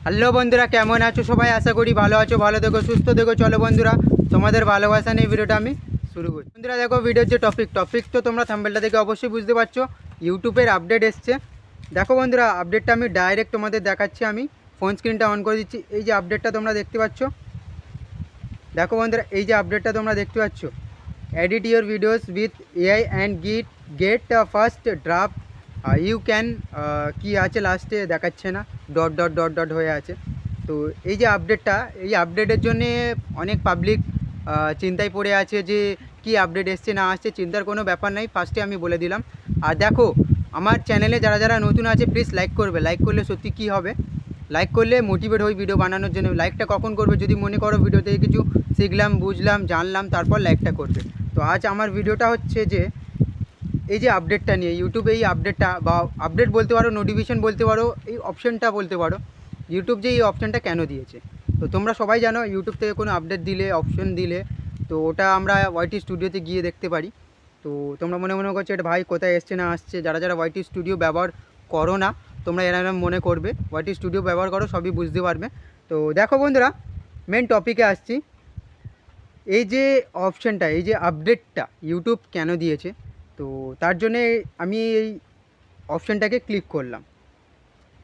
Hello বন্ধুরা, কেমন আছো সবাই? আশা করি ভালো আছো, ভালো থেকো, সুস্থ থেকো। চলো বন্ধুরা, তোমাদের ভালোবাসা নিয়ে ভিডিওটা আমি শুরু করি। বন্ধুরা দেখো, ভিডিওর যে টপিক তো তোমরা থাম্বনেলটা দেখে অবশ্যই বুঝতে পারছো, ইউটিউবের আপডেট এসছে। দেখো বন্ধুরা, আপডেটটা আমি ডাইরেক্ট তোমাদের দেখাচ্ছি। আমি ফোন স্ক্রিনটা অন করে দিচ্ছি। এই যে আপডেটটা তোমরা দেখতে পাচ্ছ, দেখো বন্ধুরা, এই যে আপডেটটা তোমরা দেখতে পাচ্ছ, edit your videos with AI and get first draft. You can কি আছে লাস্টে দেখাচ্ছে না, ডট ডট ডট ডট হয়ে আছে। তো এই যে আপডেটটা, এই আপডেটের জন্যে অনেক পাবলিক চিন্তায় পড়ে আছে যে কি আপডেট এসছে না আসছে। চিন্তার কোনো ব্যাপার নেই, ফার্স্টে আমি বলে দিলাম। আর দেখো, আমার চ্যানেলে যারা যারা নতুন আছে প্লিজ লাইক করবে। লাইক করলে সত্যি কী হবে, লাইক করলে মোটিভেট হই ভিডিও বানানোর জন্য। লাইকটা কখন করবে? যদি মনে করো ভিডিও থেকে কিছু শিখলাম, বুঝলাম, জানলাম, তারপর লাইকটা করবে। তো আজ আমার ভিডিওটা হচ্ছে যে এই যে আপডেটটা নিয়ে, ইউটিউবে এই আপডেটটা, বা আপডেট বলতে পারো, নোটিফিকেশন বলতে পারো, এই অপশানটা বলতে পারো, ইউটিউব যে এই অপশানটা কেন দিয়েছে। তো তোমরা সবাই জানো, ইউটিউব থেকে কোনো আপডেট দিলে, অপশন দিলে, তো ওটা আমরা ওয়াইটি স্টুডিওতে গিয়ে দেখতে পারি। তো তোমরা মনে মনে করছো এটা ভাই কোথায় এসছে না আসছে। যারা যারা ওয়াইটি স্টুডিও ব্যবহার করো না, তোমরা এরকম মনে করবে, ওয়াইটি স্টুডিও ব্যবহার করো, সবই বুঝতে পারবে। তো দেখো বন্ধুরা, মেন টপিকে আসছি। এই যে অপশানটা, এই যে আপডেটটা ইউটিউব কেন দিয়েছে, তো তার জন্যে আমি এই অপশানটাকে ক্লিক করলাম।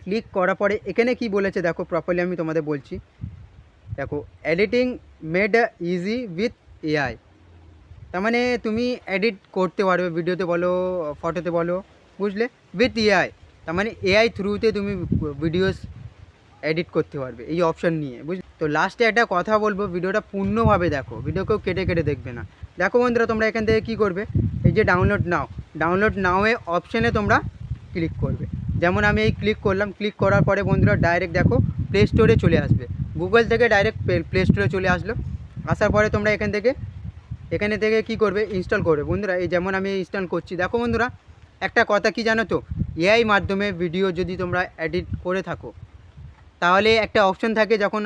ক্লিক করার পরে এখানে কি বলেছে দেখো, প্রপারলি আমি তোমাদের বলছি। দেখো, editing made easy with AI. তার মানে তুমি এডিট করতে পারবে, ভিডিওতে বলো, ফটোতে বলো, বুঝলে, উইথ এআই। তার মানে এআই থ্রুতে তুমি ভিডিওস এডিট করতে পারবে এই অপশান নিয়ে, বুঝলে। তো লাস্টে একটা কথা বলবো, ভিডিওটা পূর্ণভাবে দেখো, ভিডিও কেউ কেটে কেটে দেখবে না। দেখো বন্ধুরা, তোমরা এখান থেকে কী করবে, এই যে ডাউনলোড নাও অপশানে তোমরা ক্লিক করবে। যেমন আমি এই ক্লিক করলাম, ক্লিক করার পরে বন্ধুরা ডাইরেক্ট দেখো প্লে স্টোরে চলে আসবে। গুগল থেকে ডাইরেক্ট প্লে স্টোরে চলে আসলো। আসার পরে তোমরা এখানে থেকে কি করবে, ইনস্টল করবে বন্ধুরা। এই যেমন আমি ইনস্টল করছি। দেখো বন্ধুরা, একটা কথা কি জানো তো, এআই মাধ্যমে ভিডিও যদি তোমরা এডিট করে থাকো, তাহলে একটা অপশান থাকে, যখন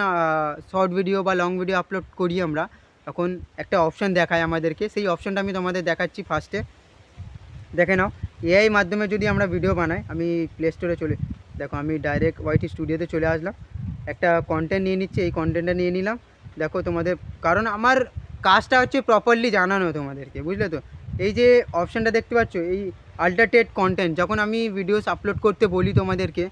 শর্ট ভিডিও বা লং ভিডিও আপলোড করি আমরা, তখন একটা অপশান দেখায় আমাদেরকে। সেই অপশানটা আমি তোমাদের দেখাচ্ছি। ফার্স্টে দেখে নাও, এআই মাধ্যমে যদি আমরা ভিডিও বানাই, আমি প্লে স্টোরে দেখো, আমি ডাইরেক্ট ওয়াইটি স্টুডিওতে চলে আসলাম। একটা কন্টেন্ট নিয়ে নিচ্ছি, এই কন্টেন্টটা নিয়ে নিলাম। দেখো তোমাদের, কারণ আমার কাজটা হচ্ছে প্রপারলি জানানো তোমাদেরকে, বুঝলে তো। এই যে অপশানটা দেখতে পাচ্ছ, এই আল্টারটেড কন্টেন্ট, যখন আমি ভিডিওস আপলোড করতে বলি তোমাদেরকে,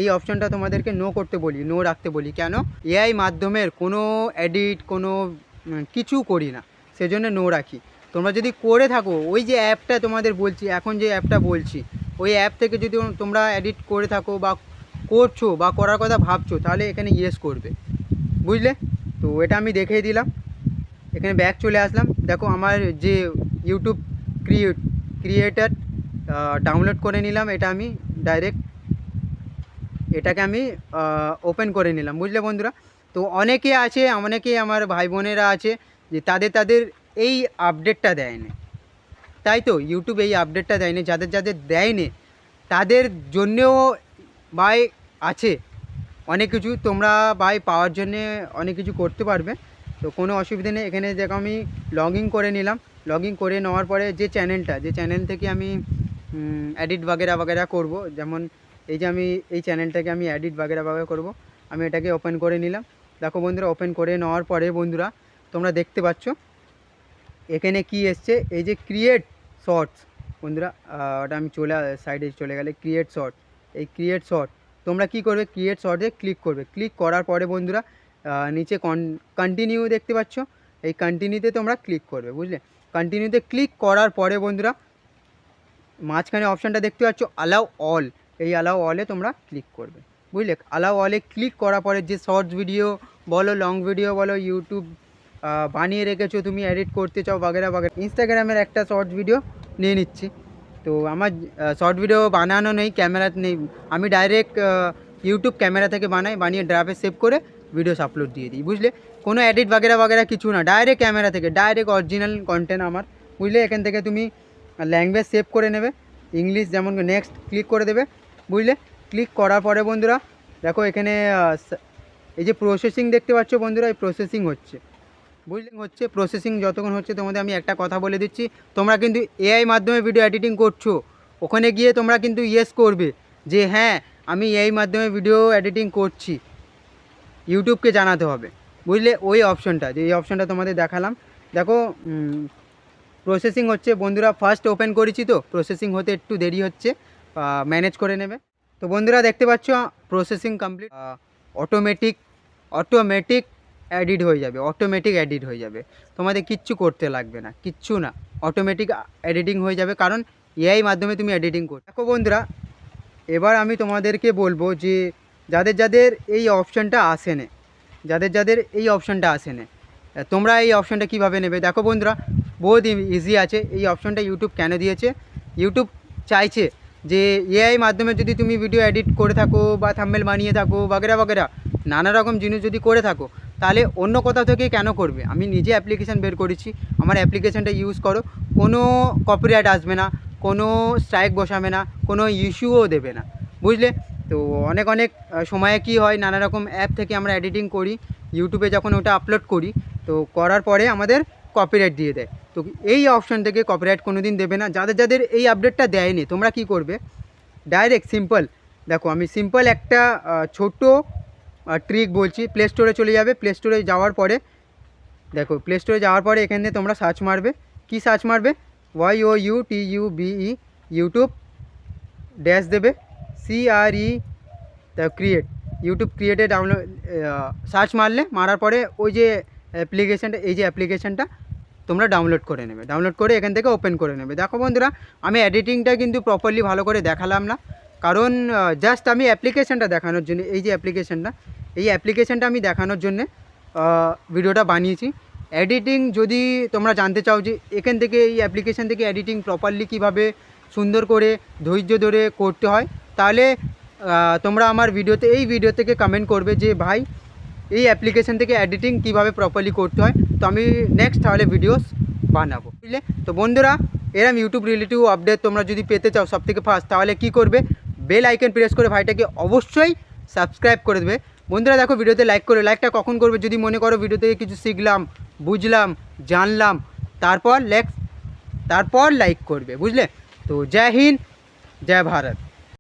এই অপশানটা তোমাদেরকে নো করতে বলি, নো রাখতে বলি। কেন? এআই মাধ্যমের কোনো এডিট, কোনো কিছু করি না, সেজন্য নো রাখি। তোমরা যদি করে থাকো, ওই যে অ্যাপটা তোমাদের বলছি, এখন যে অ্যাপটা বলছি, ওই অ্যাপ থেকে যদি তোমরা এডিট করে থাকো বা করছো বা করার কথা ভাবছো, তাহলে এখানে ইয়েস করবে, বুঝলে। তো এটা আমি দেখিয়ে দিলাম। এখানে ব্যাক চলে আসলাম। দেখো, আমার যে ইউটিউব ক্রিয়েটার ডাউনলোড করে নিলাম, এটা আমি ডাইরেক্ট এটাকে আমি ওপেন করে নিলাম, বুঝলে বন্ধুরা। তো অনেকে আছে, অনেকেই আমার ভাই বোনেরা আছে যে তাদের এই আপডেটটা দেয়নি, তাই তো ইউটিউব এই আপডেটটা দেয়নি। যাদের যাদের দেয়নি তাদের জন্যেও ভাই আছে অনেক কিছু, তোমরা ভাই পাওয়ার জন্যে অনেক কিছু করতে পারবে। তো কোনো অসুবিধা নেই। এখানে দেখো আমি লগ ইন করে নিলাম। লগ ইন করে নেওয়ার পরে যে চ্যানেল থেকে আমি এডিট বাগেরা করব, যেমন এই যে আমি এই চ্যানেলটাকে আমি এডিট বাগেরা করব, আমি এটাকে ওপেন করে নিলাম। দেখো বন্ধুরা, ওপেন করে নেওয়ার পরে বন্ধুরা তোমরা দেখতে পাচ্ছ এখানে কি এসছে, এই যে ক্রিয়েট শর্টস। বন্ধুরা ওটা আমি সাইডে চলে গেলে ক্রিয়েট শর্ট, এই ক্রিয়েট শর্ট তোমরা কি করবে, ক্রিয়েট শর্টে ক্লিক করবে। ক্লিক করার পরে বন্ধুরা নিচে কন্টিনিউ দেখতে পাচ্ছ, এই কন্টিনিউতে তোমরা ক্লিক করবে, বুঝলে। কন্টিনিউতে ক্লিক করার পরে বন্ধুরা মাঝখানে অপশানটা দেখতে পাচ্ছ অ্যালাউ অল, এই অ্যালাউ অলে তোমরা ক্লিক করবে, বুঝলে। অ্যালাউ অলে ক্লিক করার পরে যে শর্টস ভিডিও বলো, লং ভিডিও বলো, ইউটিউব বানিয়ে রেখেছো, তুমি এডিট করতে চাও বাগেরা। ইনস্টাগ্রামের একটা শর্টস ভিডিও নিয়ে নিচ্ছি। তো আমার শর্ট ভিডিও বানানো নেই, ক্যামেরা নেই, আমি ডাইরেক্ট ইউটিউব ক্যামেরা থেকে বানিয়ে ড্রাফে সেভ করে ভিডিওস আপলোড দিয়ে দিই, বুঝলে। কোনো এডিট বাগেরা কিছু না, ডাইরেক্ট ক্যামেরা থেকে, ডাইরেক্ট অরিজিনাল কন্টেন্ট আমার, বুঝলে। এখান থেকে তুমি ল্যাঙ্গুয়েজ সেভ করে নেবে, ইংলিশ, যেমন নেক্সট ক্লিক করে দেবে, বুঝলে। ক্লিক করার পরে বন্ধুরা দেখো এখানে এই যে প্রসেসিং দেখতে পাচ্ছ বন্ধুরা, এই প্রসেসিং হচ্ছে, বুঝলে। প্রসেসিং যতক্ষণ হচ্ছে, তোমাদের আমি একটা কথা বলে দিচ্ছি, তোমরা কিন্তু এআই মাধ্যমে ভিডিও এডিটিং করছো, ওখানে গিয়ে তোমরা কিন্তু ইয়েস করবে যে হ্যাঁ আমি এআই মাধ্যমে ভিডিও এডিটিং করছি, ইউটিউবকে জানাতে হবে, বুঝলে? ওই অপশনটা, যে এই অপশনটা তোমাদের দেখালাম, দেখো প্রসেসিং হচ্ছে বন্ধুরা। ফার্স্ট ওপেন করেছি তো প্রসেসিং হতে একটু দেরি হচ্ছে, ম্যানেজ করে নেবে। তো বন্ধুরা দেখতে পাচ্ছ প্রসেসিং কমপ্লিট, অটোমেটিক এডিট হয়ে যাবে, অটোমেটিক এডিট হয়ে যাবে, তোমাদের কিচ্ছু করতে লাগবে না, কিচ্ছু না, অটোমেটিক এডিটিং হয়ে যাবে, কারণ এআই মাধ্যমে তুমি এডিটিং করো। দেখো বন্ধুরা, এবার আমি তোমাদেরকে বলবো যে যাদের যাদের এই অপশানটা আসে না, যাদের এই অপশানটা আসে না, তোমরা এই অপশানটা কীভাবে নেবে? দেখো বন্ধুরা, বহুত ইজি আছে। এই অপশানটা ইউটিউব কেন দিয়েছে? ইউটিউব চাইছে যে এআই মাধ্যমে যদি তুমি ভিডিও এডিট করে থাকো বা থাম্বনেল বানিয়ে থাকো বাগেরা নানা রকম জিনিস যদি করে থাকো, তাহলে অন্য কোথাও থেকে কেন করবে? আমি নিজে অ্যাপ্লিকেশান বের করেছি, আমার অ্যাপ্লিকেশানটা ইউজ করো, কোনো কপিরাইট আসবে না, কোনো স্ট্রাইক বসাবে না, কোনো ইস্যুও দেবে না, বুঝলে? তো অনেক সময়ে কি হয়, নানা রকম অ্যাপ থেকে আমরা এডিটিং করি, ইউটিউবে যখন ওটা আপলোড করি, তো করার পরে আমাদের কপিরাইট দিয়ে দেয়। তো এই অপশান থেকে কপিরাইট কোনো দিন দেবে না। যাদের এই আপডেটটা দেয়নি, তোমরা কি করবে? ডাইরেক্ট সিম্পল, দেখো আমি সিম্পল একটা ছোট্ট ট্রিক বলছি। প্লে স্টোরে চলে যাবে, প্লে স্টোরে যাওয়ার পরে দেখো, প্লে স্টোরে যাওয়ার পরে এখানে তোমরা সার্চ মারবে। কি সার্চ মারবে? YOUTUBE, ইউটিউব ড্যাশ দেবে, CRE, তা ক্রিয়েট, ইউটিউব ক্রিয়েটে ডাউনলোড সার্চ মারার পরে ওই যে অ্যাপ্লিকেশানটা, এই যে অ্যাপ্লিকেশানটা তোমরা ডাউনলোড করে নেবে, ডাউনলোড করে এখান থেকে ওপেন করে নেবে। দেখো বন্ধুরা, আমি এডিটিংটা কিন্তু প্রপারলি ভালো করে দেখালাম না, কারণ জাস্ট আমি অ্যাপ্লিকেশানটা দেখানোর জন্য, এই যে অ্যাপ্লিকেশানটা আমি দেখানোর জন্যে ভিডিওটা বানিয়েছি। এডিটিং যদি তোমরা জানতে চাও যে এখান থেকে, এই অ্যাপ্লিকেশান থেকে এডিটিং প্রপারলি কীভাবে সুন্দর করে ধৈর্য ধরে করতে হয়, তাহলে তোমরা আমার এই ভিডিও থেকে কমেন্ট করবে যে ভাই এই অ্যাপ্লিকেশান থেকে এডিটিং কীভাবে প্রপারলি করতে হয়, তো আমি নেক্সট তাহলে ভিডিওস বানাবো, বুঝলে? তো বন্ধুরা, এরম ইউটিউব রিলেটিভ আপডেট তোমরা যদি পেতে চাও সবথেকে ফার্স্ট, তাহলে কি করবে? বেল আইকন প্রেস করে ভাইটাকে অবশ্যই সাবস্ক্রাইব করে দেবে। বন্ধুরা দেখো, ভিডিওতে লাইক করে, লাইকটা কখন করবে? যদি মনে করো ভিডিও থেকে কিছু শিখলাম, বুঝলাম, জানলাম, তারপর লাইক করবে, বুঝলে? তো জয় হিন্দ, জয় ভারত।